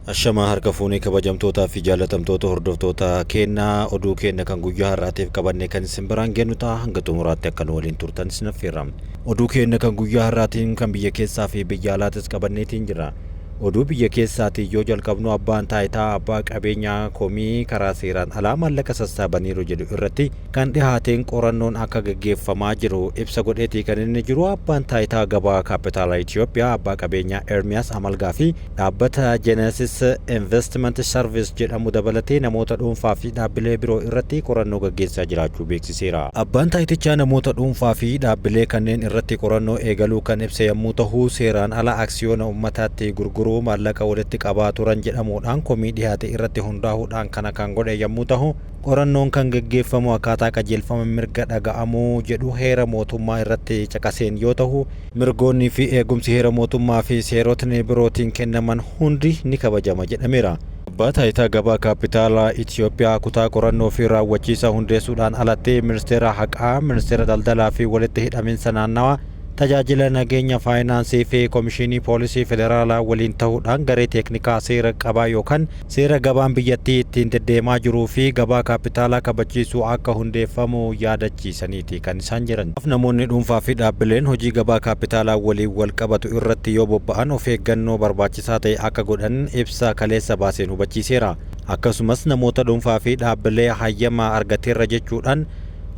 Ashamaa harka fuunee kabajamtootaa fi jaalatamtoota hordoftoota kennaa oduu kenna kan guyyaa har'aatiif qabannee kan isin biraan geenyu ta'a hanga xumuraatti akka nu waliin turtan isin affeerra. Oduu kenna kan guyyaa har'aatiin kan biyya keessaa fi biyya alaatis qabanneetiin jira. Oduu biyya keessaatii yoo jalqabnu abbaan taayitaa abbaa qabeenyaa komii karaa seeraan alaa maallaqa sassaabaniiru jedhu irratti kan dhihaateen qorannoon akka gaggeeffamaa jiru ibsa godheetii kan inni jiru. Abbaan taayitaa gabaa kaapitaala Itoophiyaa abbaa qabeenyaa Ermiyaas Amalgaa fi dhaabbata Genesis Investment Service jedhamu dabalatee namoota dhuunfaa fi dhaabbilee biroo irratti qorannoo gaggeessaa jiraachuu beeksiseera. Abbaan taayitichaa namoota dhuunfaa fi dhaabbilee kanneen irratti qorannoo eegaluu kan ibse yommuu ta'u, seeraan ala aksiyoona uummataatti gurguruu maallaqa walitti qabaa turan jedhamuudhaan komii dhiyaate irratti hundaa'uudhaan kana kan godhe yommuu ta'u, qorannoon kan gaggeeffamu akkaataa qajeelfama mirga dhaga'amuu jedhu heera mootummaa irratti caqaseen yoo ta'u, mirgoonni fi eegumsi heera mootummaa fi seerotni birootiin kennaman hundi ni kabajama jedhameera. Abbaa taayitaa gabaa kaapitaala Itoophiyaa kutaa qorannoo fi raawwachiisa hundeessuudhaan alatti ministeera haqaa, ministeera daldalaa fi walitti hidhaminsa naannawaa, tajaajila nageenya faayinaansii fi komishinii poolisii federaalaa waliin ta'uudhaan garee teeknikaa seera qabaa yookaan seera gabaan biyyattii ittiin deddeemaa jiruu fi gabaa kaapitaalaa kabachiisuu akka hundeeffamu yaadachiisaniiti kan isaan jiran. Namoonni dhuunfaa fi dhaabbileen hojii gabaa kaapitaalaa waliin wal qabatu irratti yoo bobba'an of eeggannoo barbaachisaa ta'e akka godhan ibsa kaleessa baaseen hubachiiseera. Akkasumas namoota dhuunfaa fi dhaabbilee hayyama argateerra jechuudhaan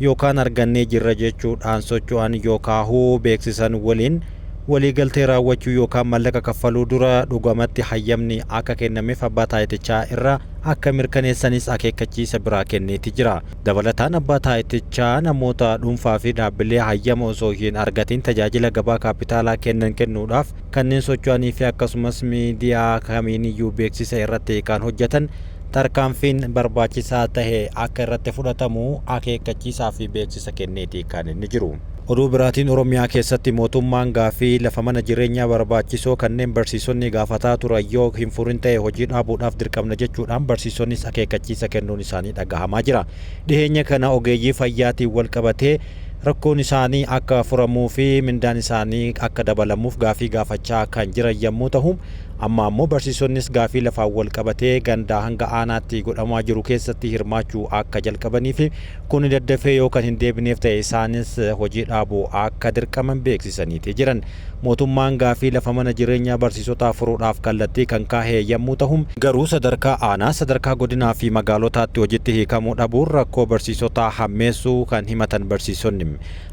yookaan argannee jirra jechuudhaan socho'an yookaan beeksisan waliin waliigaltee raawwachuu yookaan maallaqa kaffaluu dura dhugamatti hayyamni akka kennameef abbaa taayitichaa irraa akka mirkaneessanis akeekkachiisa biraa kenneeti jira. Dabalataan abbaa taayitichaa namoota dhuunfaa fi dhaabbilee hayyama osoo hin argatiin tajaajila gabaa kaapitaalaa kennuudhaaf kanneen socho'anii fi akkasumas miidiyaa kamiiniyyuu beeksisa irratti kan hojjetan tarkaanfiin barbaachisaa ta'e akka irratti fudhatamu akeekkachiisaa fi beeksisa kenneeti kan inni jiru. Oduu biraatiin Oromiyaa keessatti mootummaan gaafii lafa mana jireenyaa barbaachisoo kanneen barsiisonni gaafataa turan yoo hin furin ta'e hojii dhaabuudhaaf dirqamna jechuudhaan barsiisonnis akeekkachiisa kennuun isaanii dhagahamaa jira. Dhiheenya kana ogeeyyii fayyaatiin wal qabatee rakkoon isaanii akka furamuu fi mindaan isaanii akka dabalamuuf gaafii gaafachaa kan jiran yommuu ta'u, amma ammoo barsiisonnis gaafii lafaan wal qabatee gandaa hanga aanaatti godhamaa jiru keessatti hirmaachuu akka jalqabanii fi kun daddafee yoo kan hin deebineef ta'e isaanis hojii dhaabuu akka dirqaman beeksisaniiti jiran. Mootummaan gaafii lafa mana jireenyaa barsiisotaa furuudhaaf kallattii kan kaahee yommuu ta'u, garuu sadarkaa aanaa, sadarkaa godinaa fi magaalotaatti hojiitti hiikamuu dhabuun rakkoo barsiisotaa hammeessuu kan himatan barsiisonni.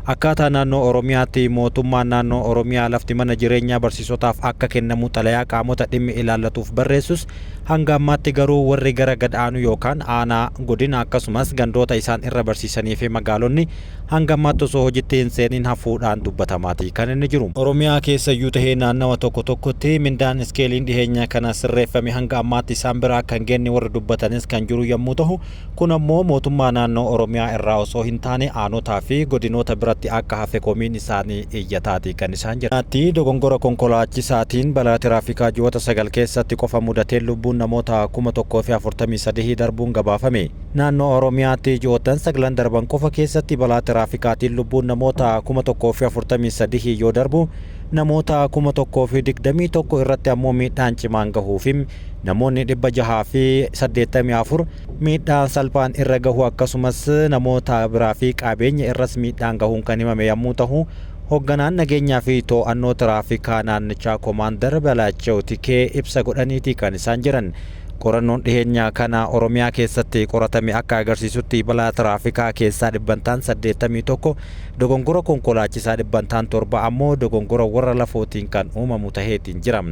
Akkaataa naannoo Oromiyaatti mootummaan naannoo Oromiyaa lafti mana jireenyaa barsiisotaaf akka kennamu xalayaa qaamota dhimmi ilaallatuuf barreessus hanga ammaatti garuu warri gara gadaanu yookaan aanaa, godina akkasumas gandoota isaan irra barsiisanii fi magaalonni hanga ammaatti osoo hojiitti hin seeniin hafuudhaan dubbatamaati kan inni jiru. Oromiyaa keessayyuu tahee naannawa tokko tokkotti mindaan iskeeliin dhiheenya kana sirreeffame hanga ammaatti isaan biraa kan genne warri dubbatanis kan jiru yommuu ta'u, kun ammoo mootummaa naannoo Oromiyaa irraa osoo hin taane aanotaa fi godinoota biratti akka hafe komiin isaanii iyyataati kan isaan jiran. Dogongora konkolaachisaatiin balaa tiraafikaa ji'oota 9 keessatti qofa mudatee lubbuun namoota 1043 darbuun gabaafame. Naannoo Oromiyaatti ji'oota 9 darban qofa keessatti balaa tiraafikaatiin lubbuun namoota 1043 yoo darbu, namoota 1021 irratti ammoo miidhaan cimaan gahuufi namoonni 684 miidhaan salphaan irra gahu akkasumas namoota biraa fi qabeenya irras miidhaan gahuun kan himame yommuu ta'u, hoogganaan nageenyaa fi to'annoo tiraafikaa naannichaa Koomaandar Balaachoo Tikee ibsa godhaniiti kan isaan jiran. Qorannoon dhiheenya kana Oromiyaa keessatti qoratame akka agarsiisutti balaa tiraafikaa keessaa 81 dogongora konkolaachisaa 7 ammoo dogongora warra lafootiin kan uumamu taheetiin jira.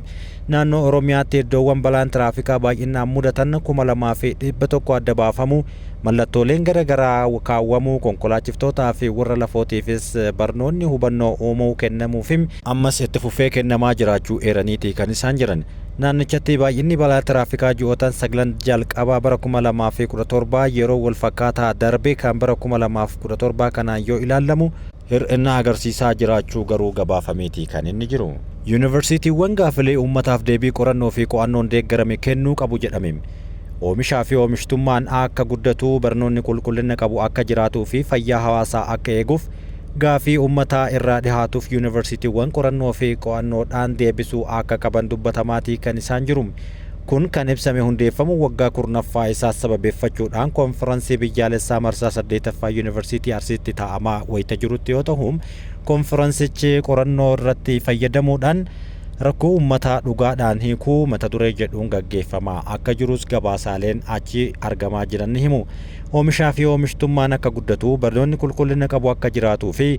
Naannoo Oromiyaatti iddoowwan balaan tiraafikaa baay'inaan mudatan 2100 adda baafamu, mallattooleen garaagaraa kaawwamuu konkolaachiftootaa fi warra lafootiifis barnoonni hubannoo uumuu kennamuufi ammas itti fufee kennamaa jiraachuu eeraniiti kan isaan jiran. Naannichatti baay'inni balaa tiraafikaa ji'oota 9 jalqabaa bara 2017 yeroo wal fakkaataa darbe kan bara 2017 kanaan yoo ilaallamu hir'ina agarsiisaa jiraachuu garuu gabaafameeti kan inni jiru. Yuunivarsiitiiwwan gaafilee uummataaf deebii qorannoo fi qo'annoon deeggarame kennuu qabu jedhame. Oomishaa fi oomishtummaan akka guddatu, barnoonni qulqullina qabu akka jiraatuu fi fayyaa hawaasaa akka eeguuf gaafii ummataa irraa dhihaatuuf yuunivarsiitiiwwan qorannoo fi qo'annoodhaan deebisuu akka qaban dubbatamaatii kan isaan jiru. kun kan ibsame hundeeffamu waggaa kurnaffaa isaa sababeeffachuudhaan konferansii biyyaalessaa marsaa 8ffaa yuunivarsiitii Arsiitti taa'amaa wayita jirutti yoo ta'u konferansichi qorannoo irratti fayyadamuudhaan rakkoo uummataa dhugaadhaan hiikuu mata duree jedhuun gaggeeffamaa akka jirus gabaasaaleen achi argamaa jiran ni himu. Oomishaa fi oomishtummaan akka guddatu, barnoonni qulqullina qabu akka jiraatuu fi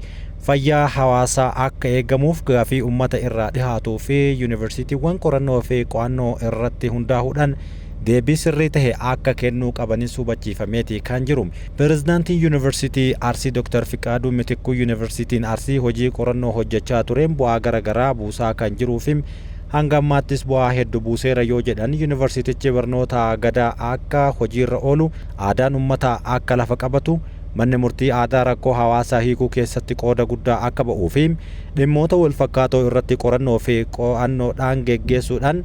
fayyaa hawaasaa akka eegamuuf gaafii uummata irraa dhihaatuu fi yuunivarsiitiiwwan qorannoo fi qo'annoo irratti hundaa'uudhaan deebii sirrii ta'e akka kennuu qabanis hubachiifameeti kan jiru. Pirezidaantiin yuunivarsiitii Arsii Dr. Fiqaaduu Mitikkuu yuunivarsiitiin Arsii hojii qorannoo hojjechaa tureen bu'aa garaagaraa buusaa kan jiruu fi hanga ammaattis bu'aa hedduu buuseera yoo jedhan yuunivarsiitichi barnoota gadaa akka hojiirra oolu, aadaan uummataa akka lafa qabatu, manni murtii aadaa rakkoo hawaasaa hiikuu keessatti qooda guddaa akka ba'uu fi dhimmoota wal fakkaatoo irratti qorannoo fi qo'annoodhaan geggeessuudhaan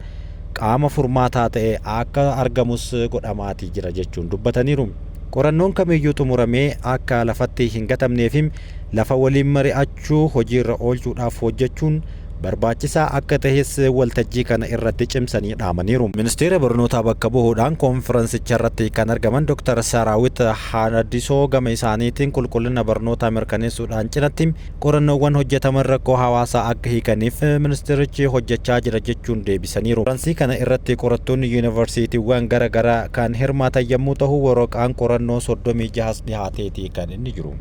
qaama furmaataa ta'e akka argamus godhamaatii jira jechuun dubbataniiru. Qorannoon kamiyyuu xumuramee akka lafatti hin gatamneef lafa waliin mari'achuu hojiirra oolchuudhaaf hojjechuun barbaachisaa akka ta'es waltajjii kana irratti cimsanii dhaamaniiru. Ministeera barnootaa bakka bu'uudhaan konferansicha irratti kan argaman Dr. Saraawit Haadisoo gama isaaniitiin qulqullina barnootaa mirkaneessuudhaan cinatti qorannoowwan hojjetaman rakkoo hawaasaa akka hiikaniif ministeerichi hojjechaa jira jechuun deebisaniiru. Konferansii kana irratti qorattoonni yuunivarsiitiiwwan garaagaraa kan hirmaatan yommuu ta'u waraqaan qorannoo 36 dhiyaateeti kan inni jiru.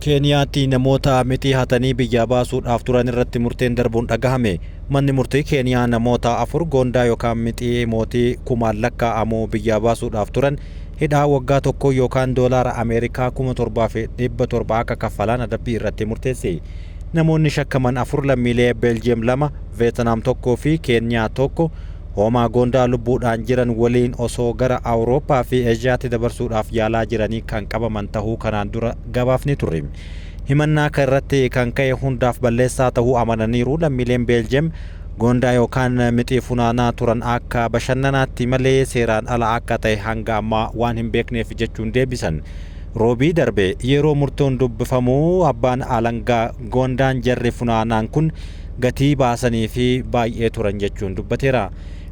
Keeniyaatti namoota mixii hatanii biyyaa baasuudhaaf turan irratti murteen darbuun dhagahame. Manni murtii Keeniyaa namoota 4 goondaa yookaan mixii mootii kumaan lakkaa'amu biyyaa baasuudhaaf turan hidhaa waggaa tokko yookaan doolaara Ameerikaa 7,700 akka kaffalan adabbii irratti murteesse. Namoonni shakkaman 4 lammiilee Beeljiyeem 2, Veetnaam 1 fi Keeniyaa 1 hoomaa goondaa lubbuudhaan jiran waliin osoo gara Awurooppaa fi Eeshiyaatti dabarsuudhaaf yaalaa jiranii kan qabaman ta'uu kanaan dura gabaafni turre. Himannaa kanarratti kan ka'e hundaaf balleessaa ta'uu amananiiru. Lammiileen Beeljiyeem goondaa yookaan mixii funaanaa turan akka bashannanaatti malee seeraan ala akka ta'e hanga ammaa waan hin beekneef jechuun deebisan. Roobii darbe yeroo murtoon dubbifamu abbaan alangaa goondaan jarri funaanaan kun gatii baasanii fi baay'ee turan jechuun dubbateera.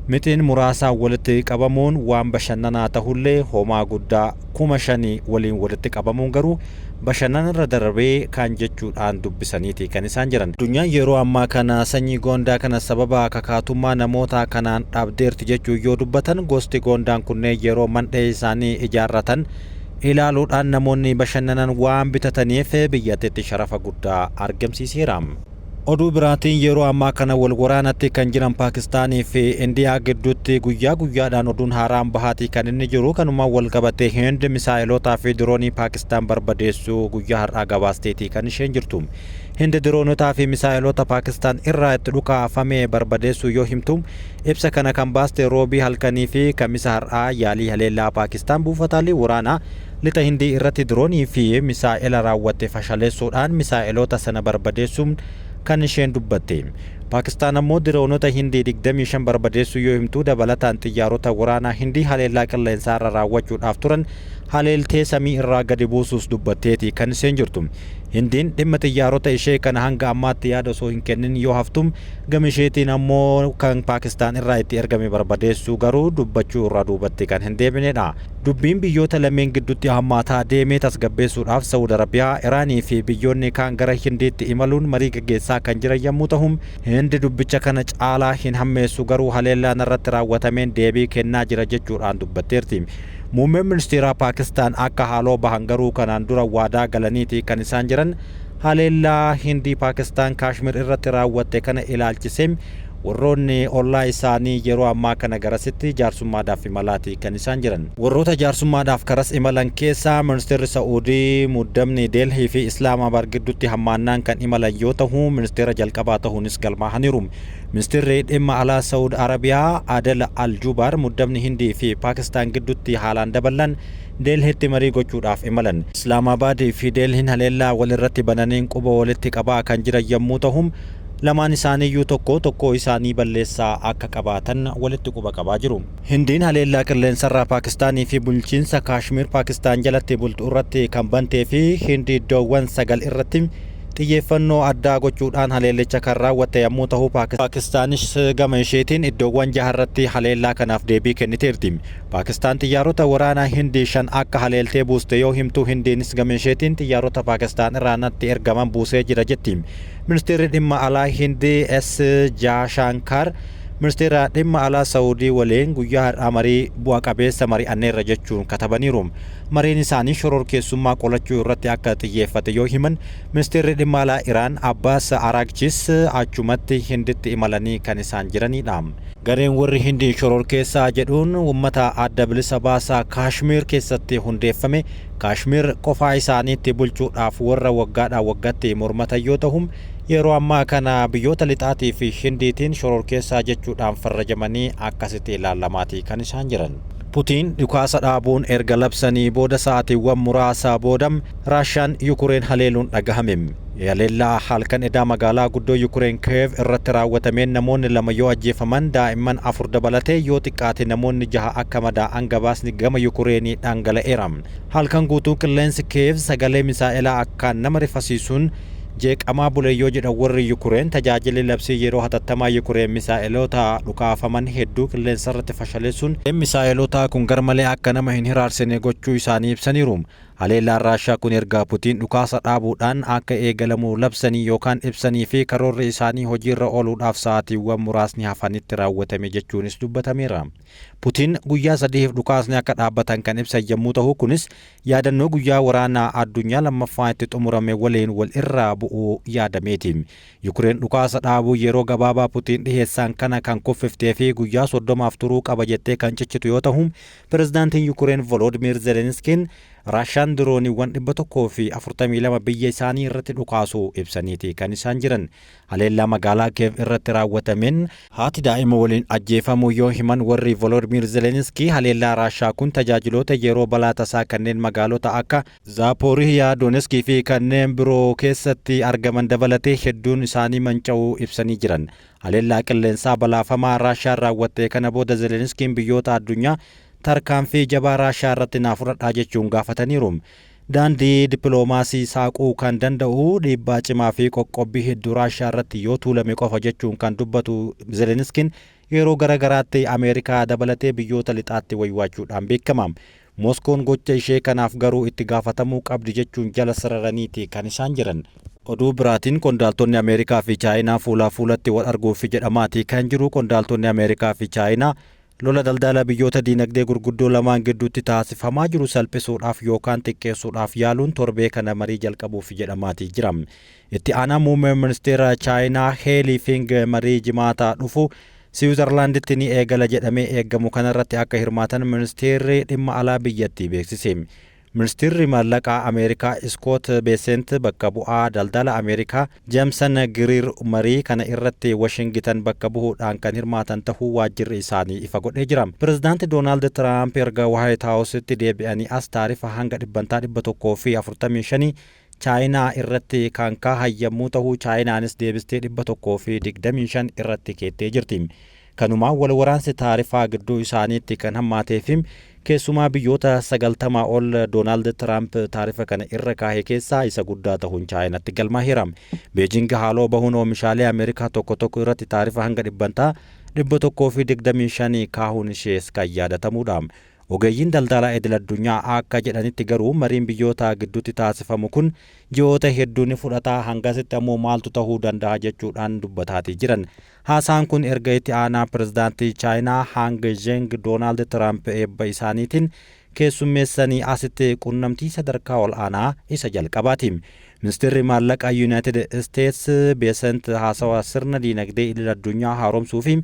Mixiin muraasaan walitti qabamuun waan bashannanaa ta'ullee hoomaa guddaa 5,000 waliin walitti qabamuun garuu bashannanarra darbee kan jechuudhaan dubbisaniiti kan isaan jiran. Addunyaan yeroo ammaa kana sanyii goondaa kana sababa kakaatummaa namoota kanaan dhabdeerti jechuu yoo dubbatan gosti goondaan kunneen yeroo mandhee isaanii ijaarratan ilaaluudhaan namoonni bashannanan waan bitataniif biyyattiitti sharafa guddaa argamsiiseera. Oduu biraatiin yeroo ammaa kana wal waraanatti kan jiran Paakistaanii fi Indiyaa gidduutti guyyaa guyyaadhaan oduun haaraan bahaatii kan inni jiru. Kanuma wal qabatee Hind misaa'ilotaa fi diroonii Paakistaan barbadeessuu guyyaa har'aa gabaasteetii kan isheen jirtu. Hind diroonotaa fi misaa'ilota Paakistaan irraa itti dhukaafame barbadeessuu yoo himtu, ibsa kana kan baaste roobii halkanii fi kamisa har'aa yaalii haleellaa Paakistaan buufataalee waraanaa lixa Hindii irratti diroonii fi misaa'ila raawwatte fashaleessuudhaan misaa'ilota sana barbadeessuun kan isheen dubbatte. Paakistaan ammoo diroonota Hindii 25 barbadeessuu yoo himtu, dabalataan xiyyaarota waraanaa Hindii haleellaa qilleensaarra raawwachuudhaaf turan haleeltee samii irraa gadi buusuus dubbatteeti kan isheen jirtu. Hindiin dhimma xiyyaarota ishee kana hanga ammaatti yaada osoo hin kennin yoo haftum, gama isheetiin ammoo kan Paakistaan irraa itti ergame barbadeessuu garuu dubbachuu irraa duubatti kan hin deebinedha. Dubbiin biyyoota lameen gidduutti hammaataa deemee tasgabbeessuudhaaf Saawud Arabiyaa, Iraanii fi biyyoonni kaan gara Hindiitti imaluun marii gaggeessaa kan jiran yommuu ta'u, Hindi dubbicha kana caalaa hin hammeessu garuu haleellaan irratti raawwatameen deebii kennaa jira jechuudhaan dubbatteerti. Muummeen ministeeraa Paakistaan akka haaloo bahan garuu kanaan dura waadaa galaniiti kan isaan jiran. Haleellaa Hindii Paakistaan Kaashmir irratti raawwatte kana ilaalchisee warroonni ollaa isaanii yeroo ammaa kana garasitti jaarsummaadhaaf imalaati kan isaan jiran. Warroota jaarsummaadhaaf karas imalan keessaa ministeerri Saa'udii muddamni Deelhii fi Islaamabaad gidduutti hammaannaan kan imalan yoo ta'u, ministeera jalqabaa ta'uunis galmaahaniiru. Ministeerri dhimma alaa Saawud Arabiyaa Adel Al-Jubaar muddamni Hindii fi Paakistaan gidduutti haalaan dabalan Deelhiitti marii gochuudhaaf imalan. Islaamabaad fi Deelhiin haleellaa walirratti bananiin quba walitti qabaa kan jiran yommuu ta'u, lamaan isaaniiyyuu tokko isaanii balleessaa akka qabaatan walitti quba qabaa jiru. Hindiin haleellaa qilleensarraa Paakistaanii fi bulchiinsa Kaashmir Paakistaan jalatti bultu irratti kan bantee fi Hindii iddoowwan 9 irratti xiyyeeffannoo addaa gochuudhaan haleellicha kan raawwatte yommuu ta'u Paakistaanis gama isheetiin iddoowwan 6 irratti haleellaa kanaaf deebii kenniteerti. Paakistaan xiyyaarota waraanaa Hindii 5 akka haleeltee buuste yoo himtu, Hindiinis gama isheetiin xiyyaarota Paakistaan Iraanitti ergaman buusee jira jetti. Ministeerri dhimma alaa Hindii S. Jaashankar ministeera dhimma alaa Saawudii waliin guyyaa har'aa marii bu'a qabeessa mari'anneerra jechuun katabaniiru. Mariin isaanii shororkeessummaa qolachuu irratti akka xiyyeeffate yoo himan, ministeerri dhimma alaa Iraan Abbaas Araghchis achumatti Hinditti imalanii kan isaan jiranidha. Gareen warri Hindii shororkeessaa jedhuun uummata adda bilisa baasaa Kaashmir keessatti hundeeffame. Kaashmir qofaa isaaniitti bulchuudhaaf warra waggaadhaa waggaatti mormatan yoo ta'u, yeroo ammaa kana biyyoota lixaatii fi Hindiitiin shororkeessaa jechuudhaan farrajamanii akkasitti ilaalamaatii kan isaan jiran. Putiin dhukaasa dhaabuun erga labsanii booda sa'aatiiwwan muraasa boodam Raashiyaan Yukureen haleeluun dhagahame. Haleellaa halkan edaa magaalaa guddoo Yukureen Kiev irratti raawwatameen namoonni 2 yoo ajjeefaman, daa'imman 4 dabalatee yoo xiqqaate namoonni 6 akka madaa'an gabaasni gama Yukureenii dhangala'eera. Halkan guutuu qilleensi Kiev sagalee misaa'elaa akkaan nama rifasiisuun jeeqamaa bule yoo jedhan warri Yukureen, tajaajilli labsii yeroo hatattamaa Yukureen misaa'eloota dhukaafaman hedduu qilleensa irratti fashaleessuun misaa'eloota kun garmalee akka nama hin hiraarsine gochuu isaanii ibsaniiru. Haleellaan Raashiyaa kun ergaa Putiin dhukaasa dhaabuudhaan akka eegalamu labsanii yookaan ibsanii fi karoorri isaanii hojiirra ooluudhaaf sa'aatiiwwan muraasni hafanitti raawwatame jechuunis dubbatameera. Putiin guyyaa 3 dhukaasni akka dhaabbatan kan ibsan yommuu ta'u, kunis yaadannoo guyyaa waraanaa addunyaa lammaffaa itti xumurame waliin wal irraa bu'uu yaadameeti. Yukureen dhukaasa dhaabuu yeroo gabaabaa Putiin dhiheessan kana kan kuffiftee fi guyyaa 30 turuu qaba jettee kan ciccitu yoo ta'u, pirezidaantiin Yukureen Volodymyr Zelenskiin Raashiyaan dirooniiwwan 142 biyya isaanii irratti dhukaasuu ibsaniiti kan isaan jiran. Haleellaa magaalaa Kiev irratti raawwatameen haati daa'ima waliin ajjeefamuu yoo himan warri Volodymyr Zelenskii, haleellaa Raashiyaa kun tajaajiloota yeroo balaa tasaa kanneen magaalota akka Zaaporiiyaa, Donetskii fi kanneen biroo keessatti argaman dabalatee hedduun isaanii manca'uu ibsanii jiran. Haleellaa qilleensaa balaafamaa Raashiyaan raawwatte kana booda Zelenskiin biyyoota addunyaa tarkaanfii jabaa Raashiyaa irratti naa fudhadhaa jechuun gaafataniiru. Daandii dippiloomaasii saaquu kan danda'u dhiibbaa cimaa fi qoqqobbii hedduu Raashiyaa irratti yoo tuulame qofa jechuun kan dubbatu Zelenskiin yeroo garagaraatti Ameerikaa dabalatee biyyoota lixaatti waywaachuudhaan beekama. Moskoon gocha ishee kanaaf garuu itti gaafatamuu qabdi jechuun jala sararaniiti kan isaan jiran. Oduu biraatiin qondaaltonni Ameerikaa fi Chaayinaa fuulaa fuulatti wal arguuf jedhamaati kan jiru. Qondaaltonni Ameerikaa fi Chaayinaa lola daldala biyyoota diinagdee gurguddoo lamaan gidduutti taasifamaa jiru salphisuudhaaf yookaan xiqqeessuudhaaf yaaluun torbee kana marii jalqabuuf jedhamaati jira. Itti aanaa muummee ministeera Chaayinaa He Lifeng marii jimaataa dhufu Siwiizerlaanditti ni eegala jedhamee eeggamu kanarratti akka hirmaatan ministeerri dhimma alaa biyyattii beeksise. Ministeerri maallaqaa Ameerikaa Scott Bessent bakka bu'aa daldala Ameerikaa Jameson Greer marii kana irratti Washington bakka bu'uudhaan kan hirmaatan ta'uu waajjirri isaanii ifa godhee jira. Pirezidaanti Doonaald Tiraamp erga White House'tti deebi'anii as taarifa hanga 145 Chaayinaa irratti kan kaahan yommuu ta'u, Chaayinaanis deebistee 125 irratti keettee jirti. Kanumaan wal waraansi taarifaa gidduu isaaniitti kan hammaateef keessumaa biyyoota 90 ol Doonaald Tiraamp taarifa kana irra kaahee keessaa isa guddaa ta'uun Chaayinaatti galmaaheera. Beejing haaloo bahuun oomishaalee Ameerikaa tokko tokko irratti taarifa hanga 125 kaahuun ishees kan yaadatamudha. Ogeeyyiin daldalaa idil addunyaa akka jedhanitti garuu mariin biyyoota gidduutti taasifamu kun ji'oota hedduu ni fudhata, hangasitti ammoo maaltu ta'uu danda'a jechuudhaan dubbataatii jiran. Haasaan kun erga itti aanaa pirezidaantii Chaayinaa Hang Zheng Doonaald Tiraamp eebba isaaniitiin keessummeessanii asitti qunnamtii sadarkaa ol aanaa isa jalqabaati. Ministeerri maallaqaa Yuunaayitid Isteets Beesent haasawaa sirna diinagdee idil addunyaa haaromsuu fi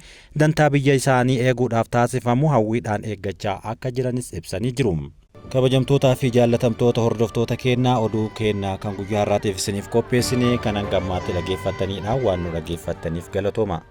dantaa biyya isaanii eeguudhaaf taasifamu hawwiidhaan eeggachaa akka jiranis ibsanii jiru. Kabajamtootaa fi jaallatamtoota hordoftoota keenyaa, oduu keenyaa kan guyyaa har'aatiif isiniif qopheessine kan hangammaatti dhaggeeffattanidha. Waan nu dhaggeeffattaniif galatooma.